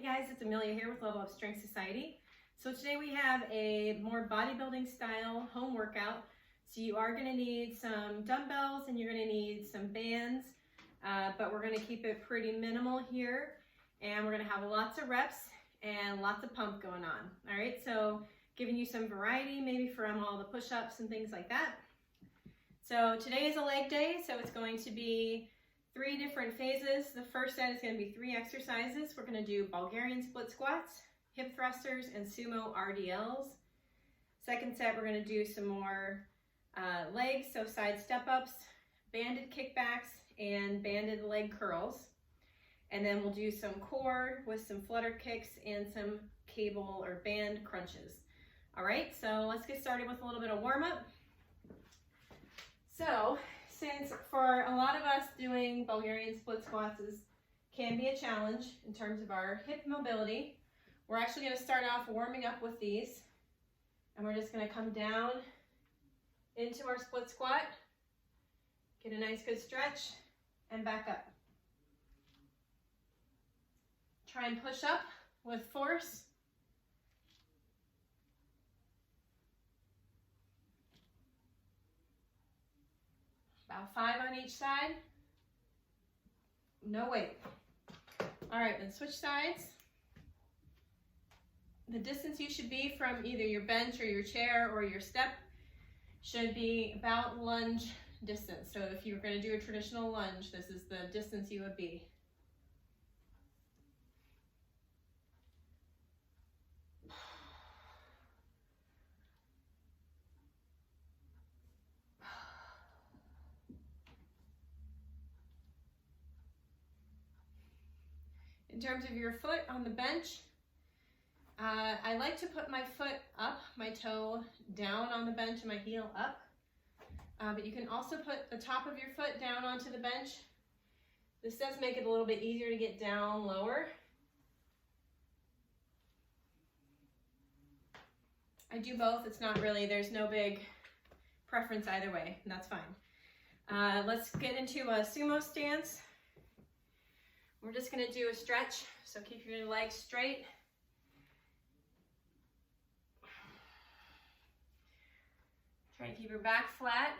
guys, it's Amelia here with Level Up Strength Society. So today we have a more bodybuilding style home workout. So you are going to need some dumbbells and you're going to need some bands, but we're going to keep it pretty minimal here. And we're going to have lots of reps and lots of pump going on. All right, so giving you some variety maybe from all the push-ups and things like that. So today is a leg day, so it's going to be 3 different phases. The first set is going to be 3 exercises. We're going to do Bulgarian Split squats, hip thrusters, and Sumo RDLs. Second set, we're going to do some more legs, so side step-ups, banded kickbacks, and banded leg curls. And then we'll do some core with some flutter kicks and some cable or band crunches. All right, so let's get started with a little bit of warm-up. So, since for a lot of us doing Bulgarian split squats can be a challenge in terms of our hip mobility, we're actually going to start off warming up with these. And we're just going to come down into our split squat, get a nice good stretch, and back up. Try and push up with force. About 5 on each side. No weight. All right, then switch sides. The distance you should be from either your bench or your chair or your step should be about lunge distance. So if you were going to do a traditional lunge, this is the distance you would be. In terms of your foot on the bench, I like to put my foot up, my toe down on the bench and my heel up. But you can also put the top of your foot down onto the bench. This does make it a little bit easier to get down lower. I do both. It's not really, there's no big preference either way, and that's fine. Let's get into a sumo stance. We're just going to do a stretch, so keep your legs straight. Try to keep your back flat.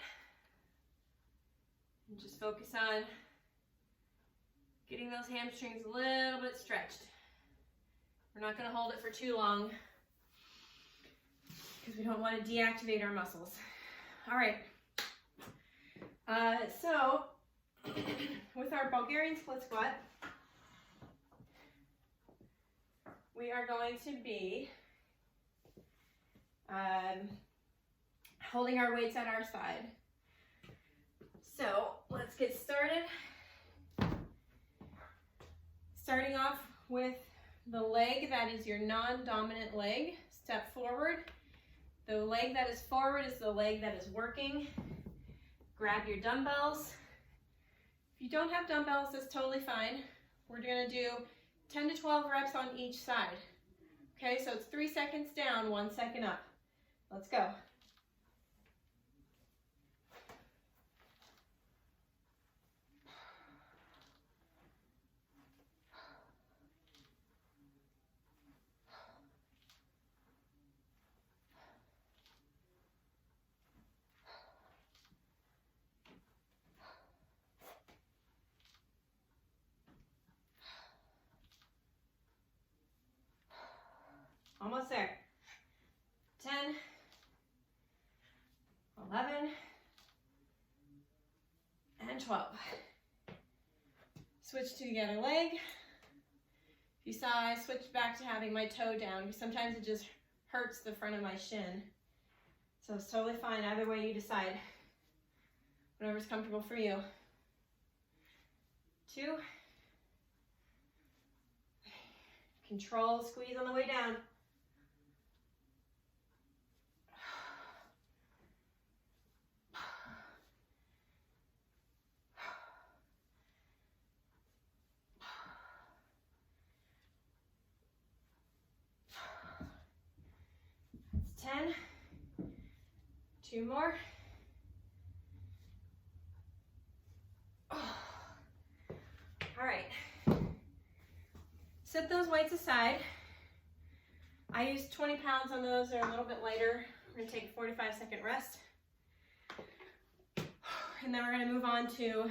And just focus on getting those hamstrings a little bit stretched. We're not going to hold it for too long because we don't want to deactivate our muscles. All right. So with our Bulgarian split squat, we are going to be holding our weights at our side. So let's get started. Starting off with the leg that is your non-dominant leg. Step forward. The leg that is forward is the leg that is working. Grab your dumbbells. If you don't have dumbbells, that's totally fine. We're going to do 10 to 12 reps on each side. Okay, so it's 3 seconds down, 1 second up. Let's go. Almost there. 10, 11, and 12. Switch to the other leg. If you saw, I switched back to having my toe down because sometimes it just hurts the front of my shin. So it's totally fine either way you decide. Whatever's comfortable for you. 2. Control, squeeze on the way down. 10, 2 more. Oh. All right. set those weights aside. I use 20 pounds on those. They're a little bit lighter. We're gonna take a 45-second rest. And then we're gonna move on to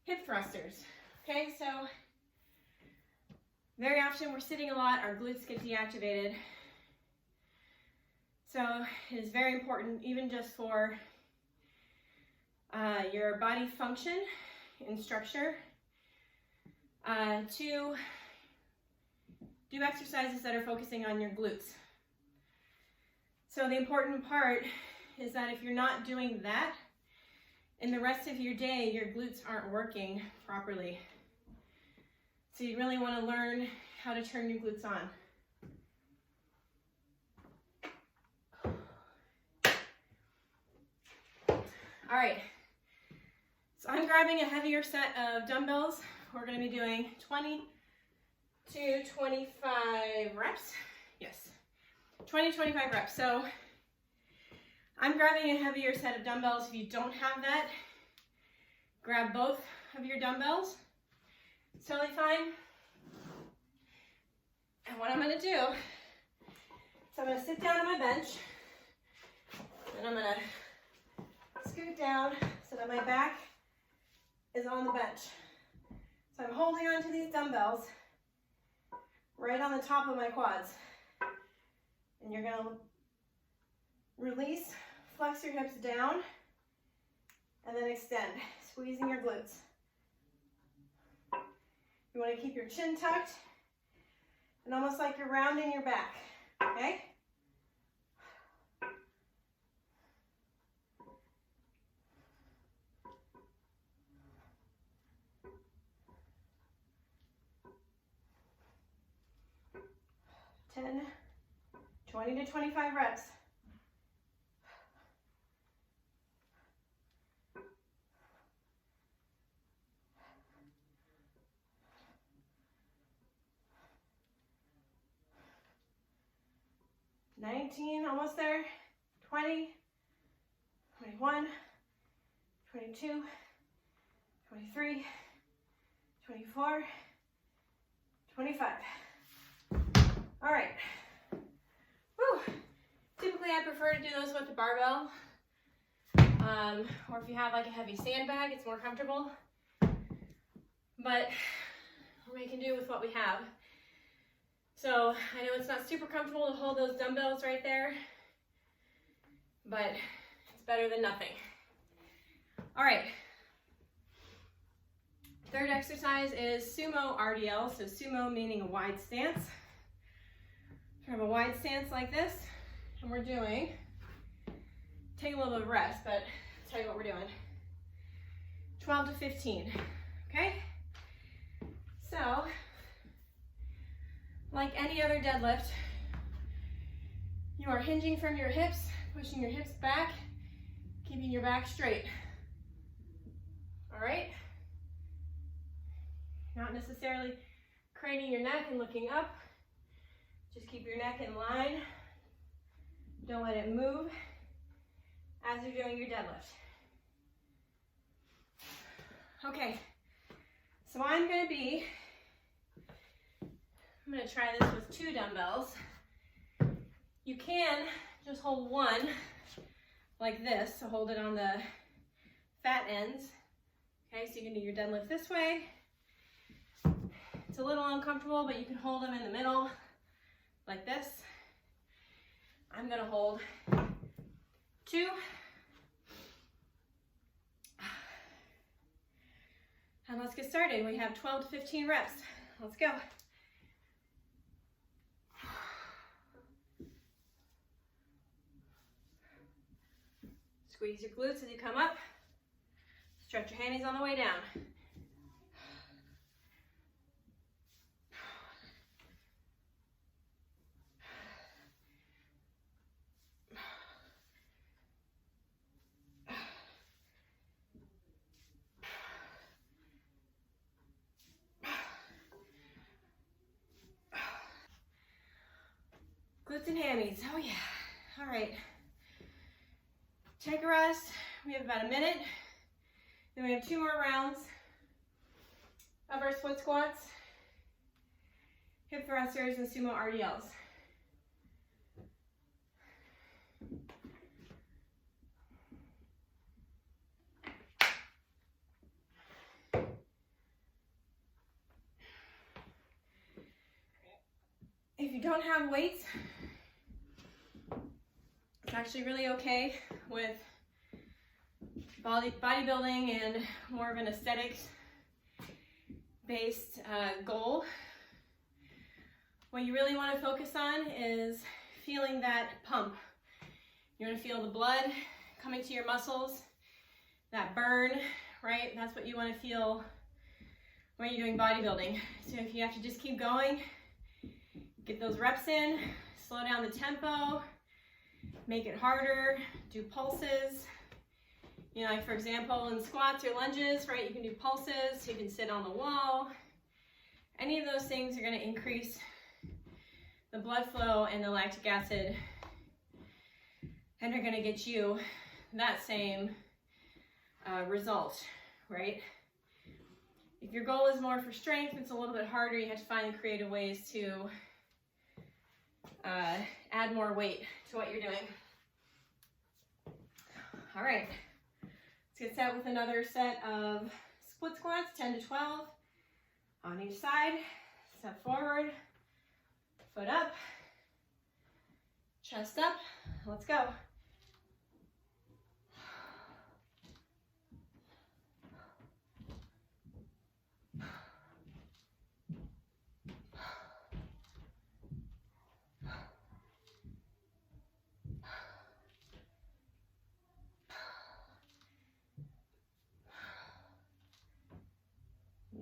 hip thrusters. Okay, so very often we're sitting a lot, our glutes get deactivated. So it is very important, even just for your body function and structure, to do exercises that are focusing on your glutes. So the important part is that if you're not doing that, in the rest of your day, your glutes aren't working properly. So you really want to learn how to turn your glutes on. All right, so I'm grabbing a heavier set of dumbbells. We're going to be doing 20 to 25 reps. Yes, 20 to 25 reps. So I'm grabbing a heavier set of dumbbells. If you don't have that, grab both of your dumbbells. It's totally fine. And what I'm going to do is I'm going to sit down on my bench, and I'm going to scoot down so that my back is on the bench. So I'm holding on to these dumbbells right on the top of my quads. And you're going to release, flex your hips down, and then extend, squeezing your glutes. You want to keep your chin tucked and almost like you're rounding your back, okay? Ten, 20 to 25 reps. $19, almost there. 20, 21, 22, 23, 24, 25. All right. Whew. Typically, I prefer to do those with the barbell, or if you have like a heavy sandbag, it's more comfortable. But we can do with what we have. So I know it's not super comfortable to hold those dumbbells right there, but it's better than nothing. All right. Third exercise is Sumo RDL. So Sumo meaning a wide stance. We have a wide stance like this, and we're doing, take a little bit of rest, but I'll tell you what we're doing. 12 to 15, okay? So, like any other deadlift, you are hinging from your hips, pushing your hips back, keeping your back straight. All right? Not necessarily craning your neck and looking up. Just keep your neck in line. Don't let it move as you're doing your deadlift. Okay, so I'm going to try this with 2 dumbbells. You can just hold one like this, so hold it on the fat ends. Okay, so you can do your deadlift this way. It's a little uncomfortable, but you can hold them in the middle like this. I'm going to hold 2. And let's get started. We have 12 to 15 reps. Let's go. Squeeze your glutes as you come up. Stretch your hammies on the way down. Glutes and hammies, oh yeah. All right, take a rest. We have about a minute. Then we have 2 more rounds of our split squats. hip thrusters and Sumo RDLs. If you don't have weights, it's actually really okay with bodybuilding and more of an aesthetics-based goal. What you really want to focus on is feeling that pump. You want to feel the blood coming to your muscles, that burn, right? That's what you want to feel when you're doing bodybuilding. So if you have to just keep going, get those reps in, slow down the tempo, make it harder, do pulses. You know, like for example, in squats or lunges, right, you can do pulses, you can sit on the wall. Any of those things are going to increase the blood flow and the lactic acid, and are going to get you that same result, right? If your goal is more for strength, it's a little bit harder. You have to find creative ways to add more weight to what you're doing. All right, let's get set with another set of split squats, 10 to 12 on each side. Step forward, foot up, chest up. Let's go.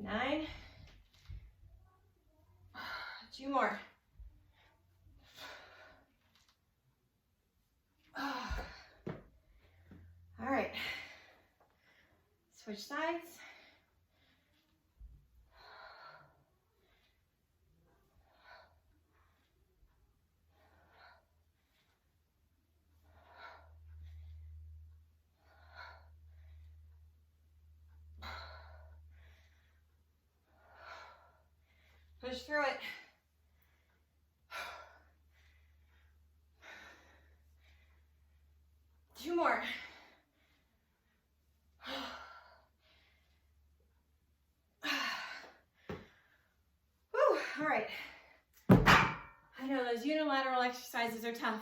Nine. Two more. All right. Switch sides. Push through it. Two more. Whew, all right. I know those unilateral exercises are tough.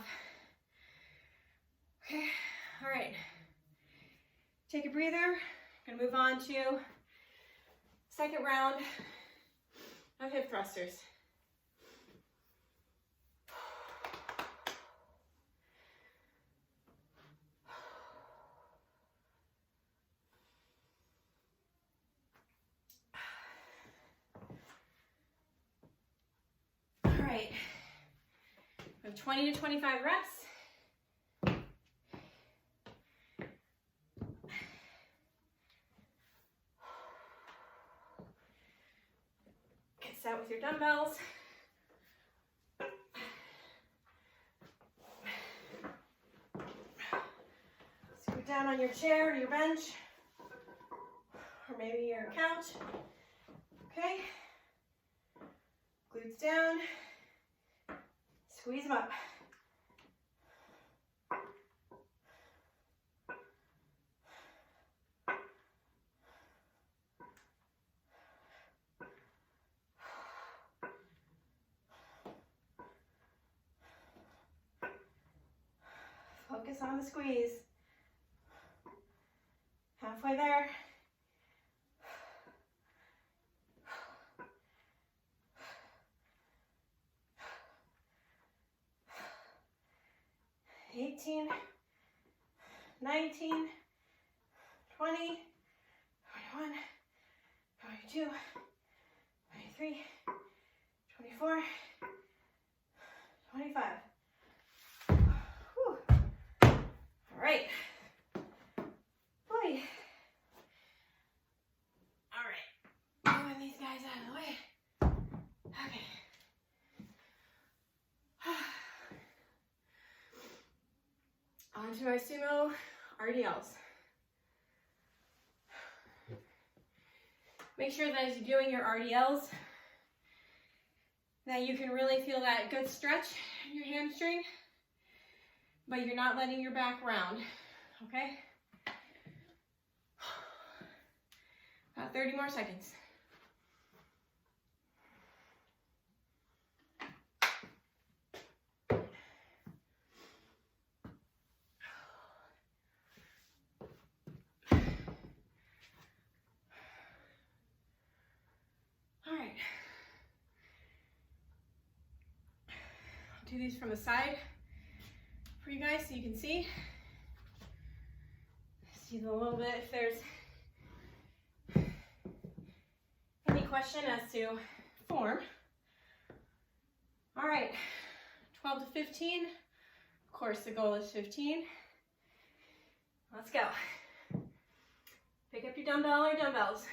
Okay, all right. Take a breather. Gonna move on to second round of hip thrusters. All right, we have 20 to 25 reps. Get set with your dumbbells. Scoot down on your chair or your bench, or maybe your couch. Okay. Glutes down. Squeeze them up. Focus on the squeeze. Halfway there. $18, $19, $20, $21, $22, $23, $24, $25. Whew. All right. Boy. All right. Moving these guys out of the way. Okay. On to our Sumo RDLs. Make sure that as you're doing your RDLs, Now you can really feel that good stretch in your hamstring, but you're not letting your back round, okay? About 30 more seconds. All right. I'll do these from the side for you guys so you can see. See a little bit if there's any question as to form. All right, 12 to 15. Of course, the goal is 15. Let's go. Pick up your dumbbell or dumbbells.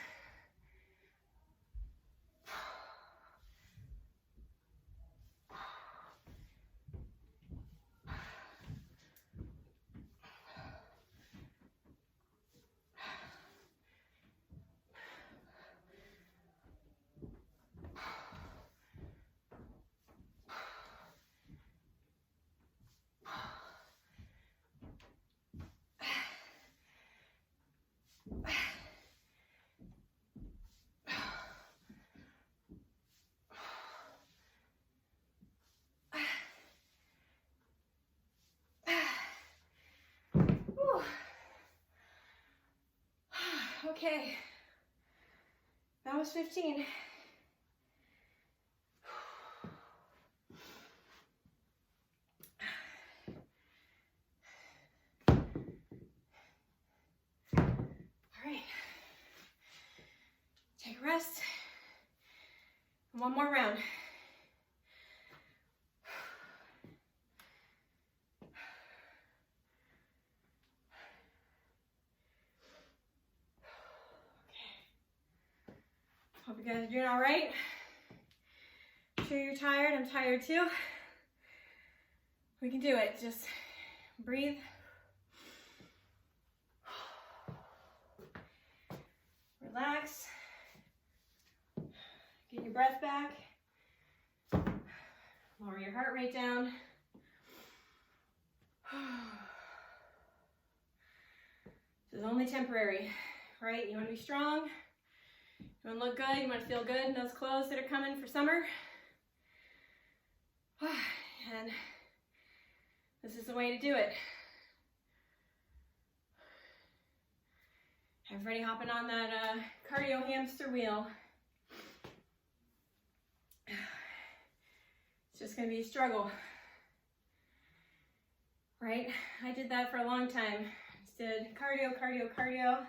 Okay, that was 15. All right, take a rest. One more round. Hope you guys are doing all right. I'm sure you're tired. I'm tired too. We can do it. Just breathe. Relax. Get your breath back. Lower your heart rate down. This is only temporary, right? You want to be strong. You want to look good, you want to feel good in those clothes that are coming for summer. And this is the way to do it. Everybody hopping on that cardio hamster wheel. It's just going to be a struggle, right? I did that for a long time. Just did cardio, cardio, cardio.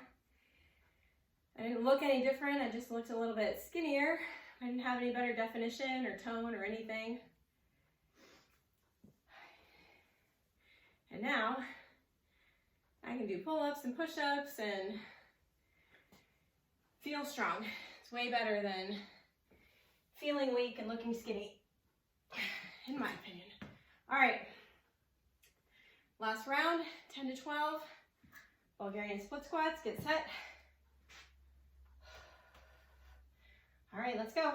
I didn't look any different. I just looked a little bit skinnier. I didn't have any better definition or tone or anything. And now I can do pull-ups and push-ups and feel strong. It's way better than feeling weak and looking skinny, in my opinion. All right, last round, 10 to 12. Bulgarian split squats, get set. All right, let's go.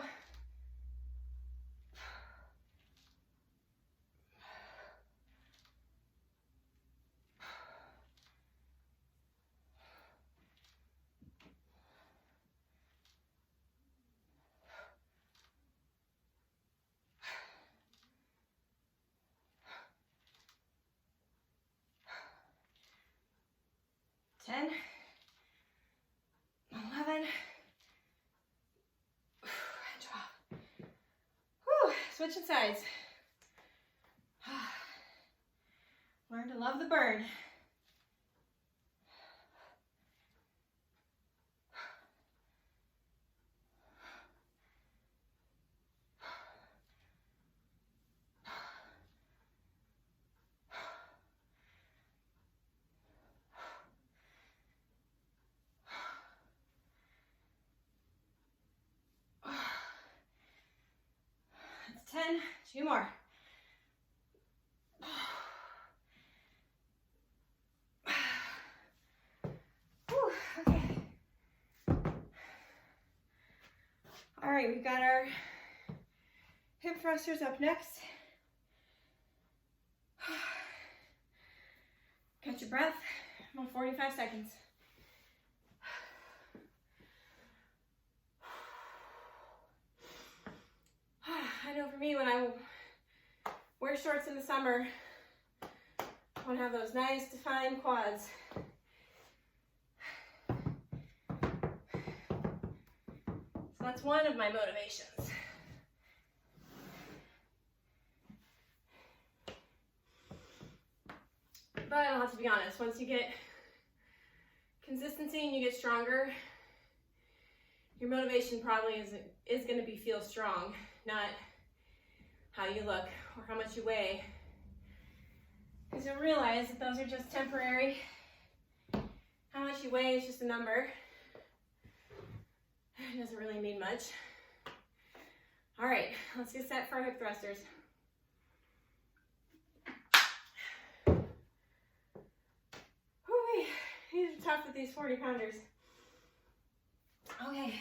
Ten, 11, 12. Whew, switching sides. Learn to love the burn. That's 10, 2 more. Whew, okay. All right, we've got our Hip thrusters up next. Catch your breath, about 45 seconds. I know for me, when I wear shorts in the summer, I want to have those nice defined quads. So that's one of my motivations. But I'll have to be honest, once you get consistency and you get stronger, your motivation probably is going to be feel strong, not how you look or how much you weigh. Because you'll realize that those are just temporary. How much you weigh is just a number. It doesn't really mean much. All right, let's get set for our hip thrusters. Whew, these are tough with these 40 pounders. Okay.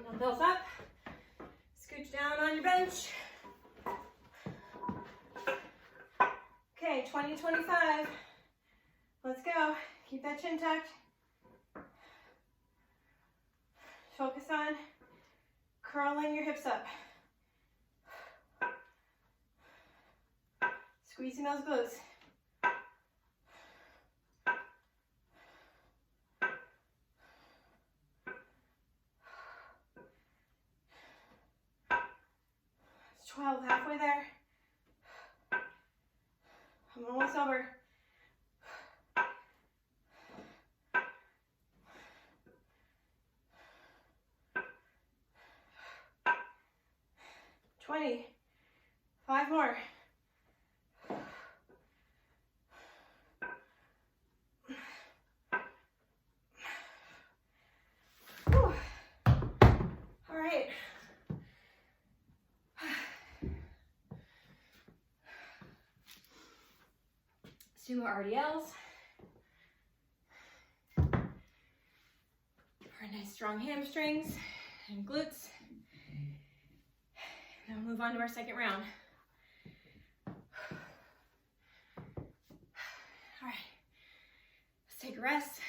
Dumbbells up. Scooch down on your bench. Okay, 20, 25. Let's go. Keep that chin tucked. Focus on curling your hips up. Squeezing those glutes. It's 12, halfway there. I'm almost over. Five more. Whew. All right. Sumo RDLs. For nice strong hamstrings and glutes. Now we'll move on to our second round. All right, let's take a rest.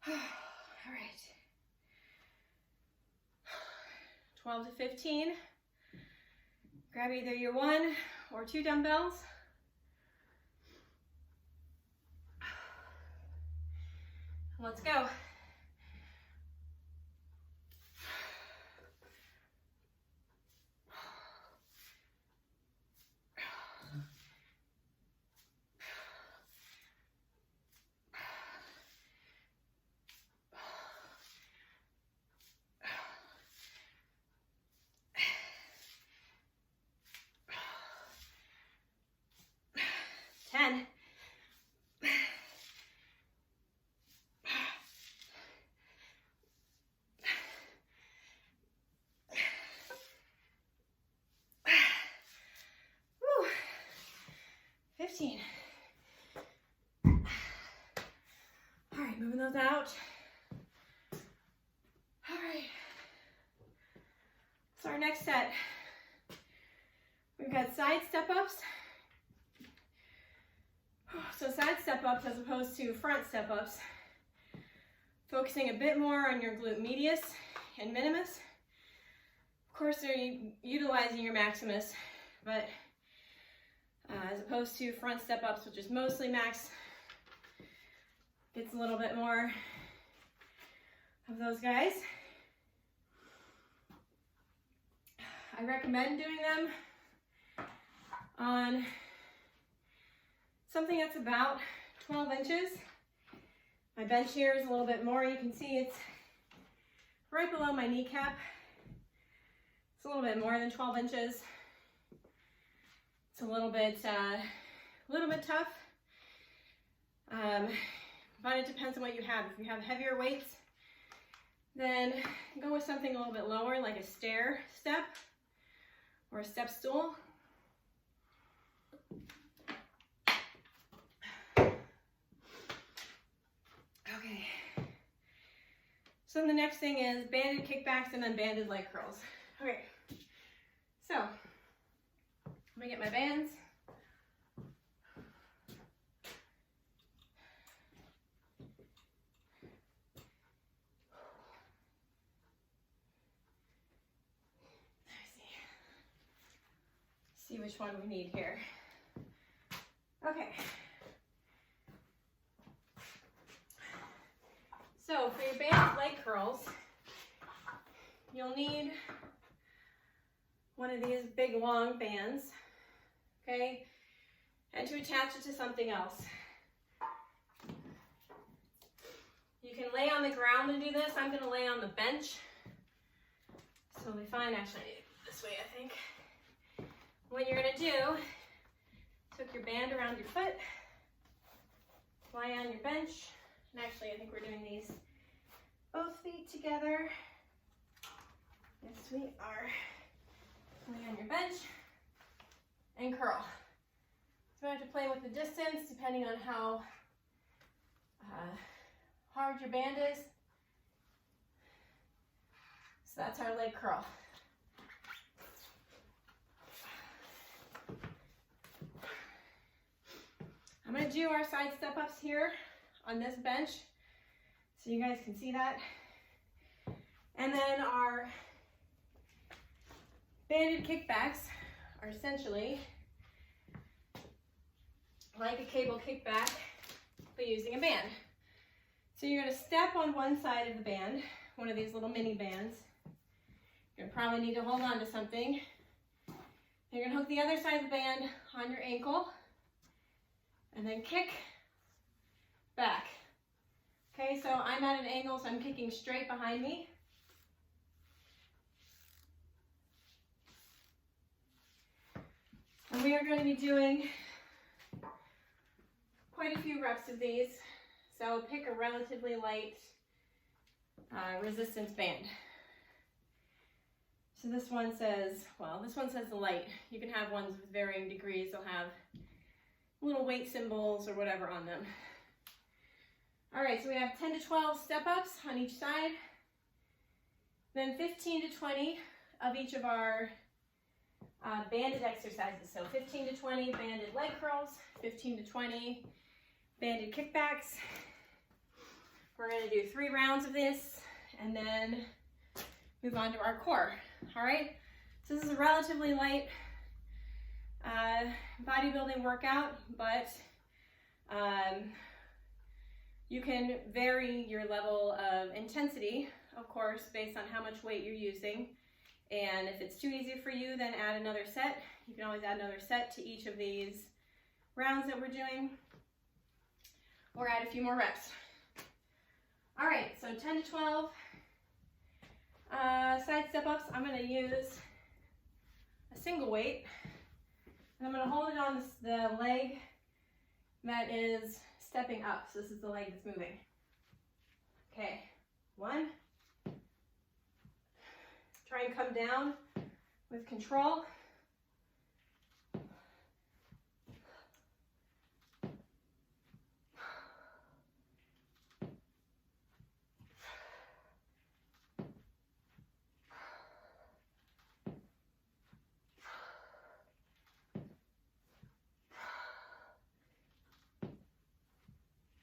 All right. 12 to 15. Grab either your 1 or 2 dumbbells. Let's go. Woo. 15. All right, moving those out. All right. So our next set, we've got side step-ups. So side step-ups as opposed to front step-ups, focusing a bit more on your glute medius and minimus. Of course, they're utilizing your maximus, but as opposed to front step-ups, which is mostly max, gets a little bit more of those guys. I recommend doing them on something that's about 12 inches. My bench here is a little bit more. You can see it's right below my kneecap. It's a little bit more than 12 inches. It's a little bit tough. but it depends on what you have. If you have heavier weights, then go with something a little bit lower, like a stair step or a step stool. Okay. So the next thing is banded kickbacks and then banded leg curls. Okay. So I'm gonna get my bands. See which one we need here. Okay. So for your banded leg curls, you'll need one of these big long bands, okay? And to attach it to something else. You can lay on the ground and do this. I'm gonna lay on the bench. So we find, actually, I need to go this way, I think. What you're gonna do, hook your band around your foot, lie on your bench, and actually I think we're doing these both feet together. Yes, we are. Lay on your bench and curl. So you have to play with the distance depending on how hard your band is. So that's our leg curl. I'm going to do our side step ups here on this bench so you guys can see that. And then our banded kickbacks are essentially like a cable kickback, but using a band. So you're going to step on one side of the band, one of these little mini bands. You're going to probably need to hold on to something. You're going to hook the other side of the band on your ankle. And then kick back. Okay, so I'm at an angle, so I'm kicking straight behind me. And we are going to be doing quite a few reps of these. So pick a relatively light resistance band. So this one says, well, this one says the light. You can have ones with varying degrees. They'll have little weight symbols or whatever on them. All right, so we have 10 to 12 step-ups on each side. Then 15 to 20 of each of our banded exercises. So 15 to 20 banded leg curls, 15 to 20 banded kickbacks. We're going to do 3 rounds of this and then move on to our core. All right, so this is a relatively light bodybuilding workout, but you can vary your level of intensity, of course, based on how much weight you're using. And if it's too easy for you, then add another set. You can always add another set to each of these rounds that we're doing, or add a few more reps. All right, so 10 to 12 side step-ups. I'm going to use a single weight. And I'm going to hold it on the leg that is stepping up. So this is the leg that's moving. Okay, 1. Try and come down with control.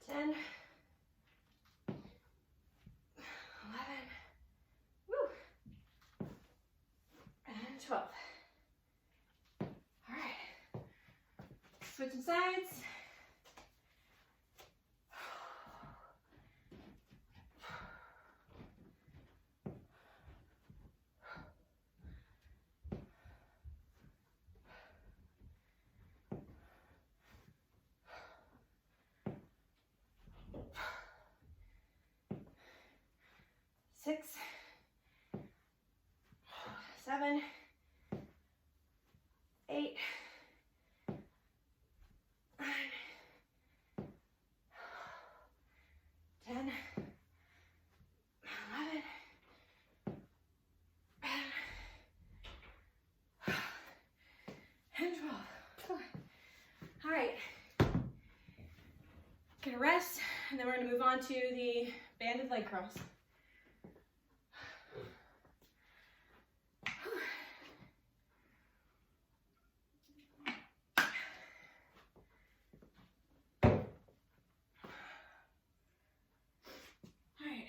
10, 11, woo, and 12. All right, switching sides. Six, 7, 8, 9, then we're gonna move on to the banded leg curls. All right,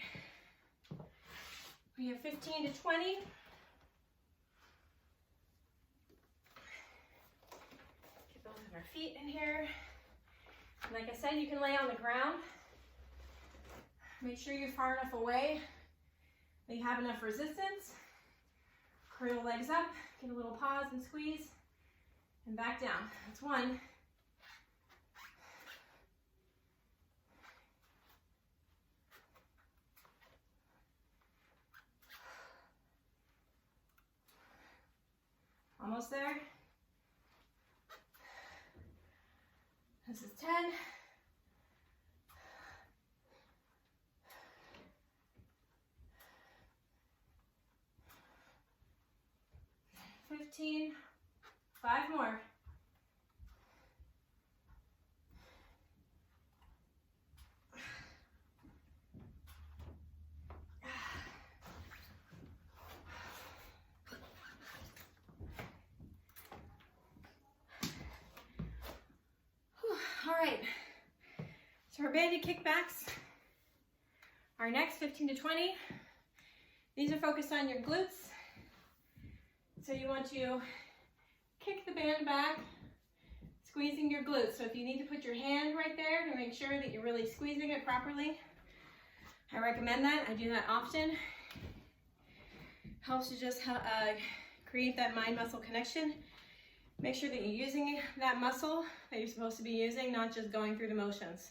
we have 15 to 20. Get both of our feet in here. Like I said, you can lay on the ground. Make sure you're far enough away that you have enough resistance. Curl the legs up, get a little pause and squeeze, and back down. That's one. Almost there. This is 10. $15. 5 more. All right, so our banded kickbacks, our next 15 to 20, these are focused on your glutes. So you want to kick the band back, squeezing your glutes. So if you need to put your hand right there to make sure that you're really squeezing it properly, I recommend that. I do that often. Helps to just create that mind-muscle connection. Make sure that you're using that muscle that you're supposed to be using, not just going through the motions.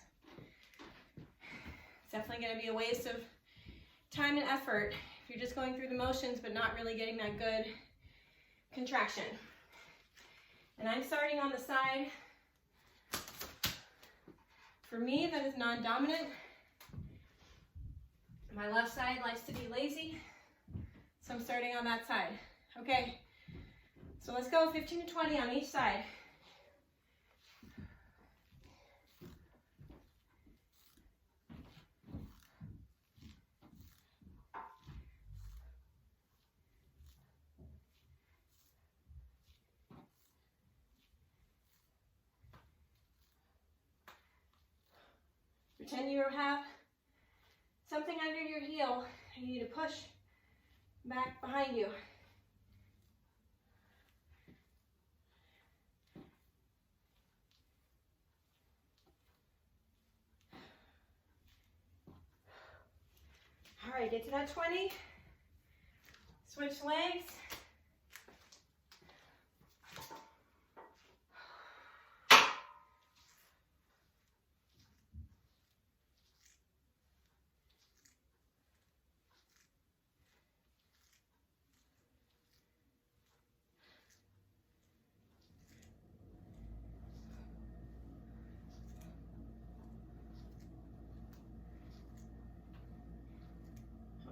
It's definitely going to be a waste of time and effort if you're just going through the motions but not really getting that good contraction. And I'm starting on the side, for me, that is non-dominant. My left side likes to be lazy, so I'm starting on that side. Okay. So let's go 15 to 20 on each side. Pretend you have something under your heel and you need to push back behind you. All right, get to that 20. Switch legs.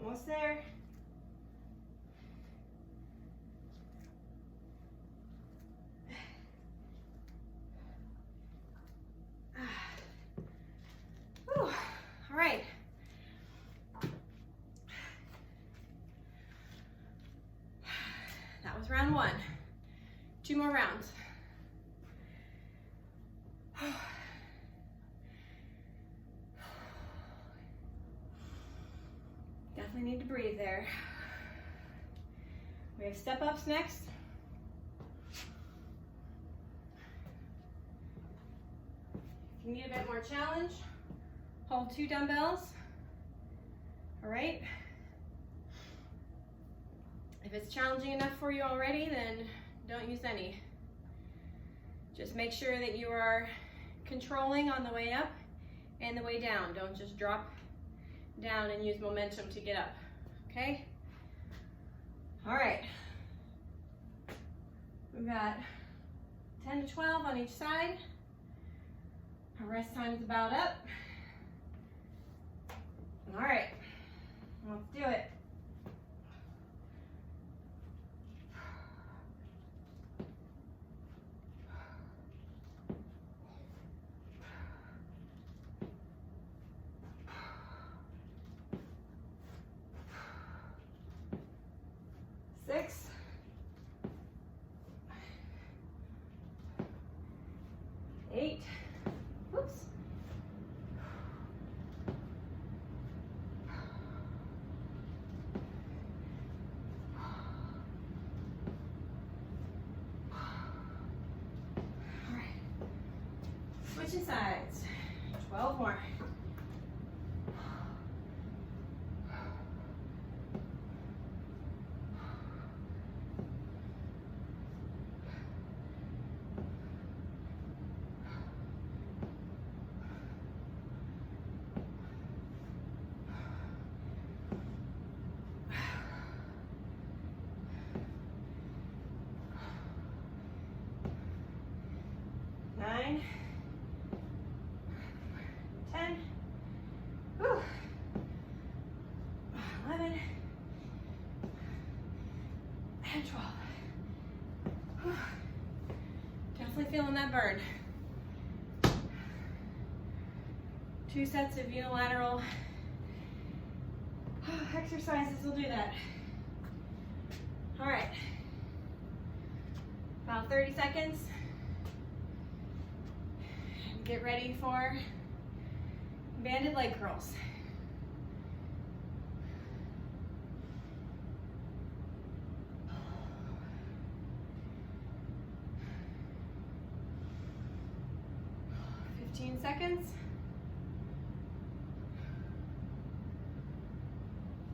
Almost there. Whew. All right. That was round 1. 2 more rounds. Definitely need to breathe there. We have step ups next. If you need a bit more challenge, hold 2 dumbbells. All right. If it's challenging enough for you already, then don't use any. Just make sure that you are controlling on the way up and the way down. Don't just drop down and use momentum to get up, okay? All right. We've got 10 to 12 on each side. Our rest time is about up. All right, let's do it. 6. 8. Whoops. 12 more. Nine. 10, whew, 11, and 12. Whew. Definitely feeling that burn. 2 sets of unilateral exercises will do that. All right, about 30 seconds. Get ready for banded leg curls. Seconds.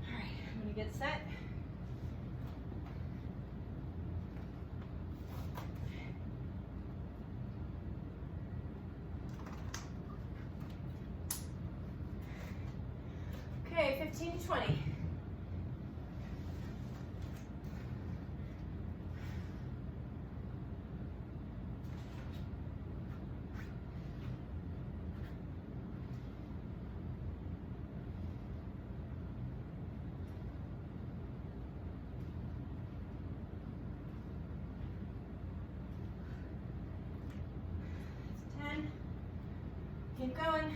All right, I'm gonna get set. Okay, 15 to 20. Keep going.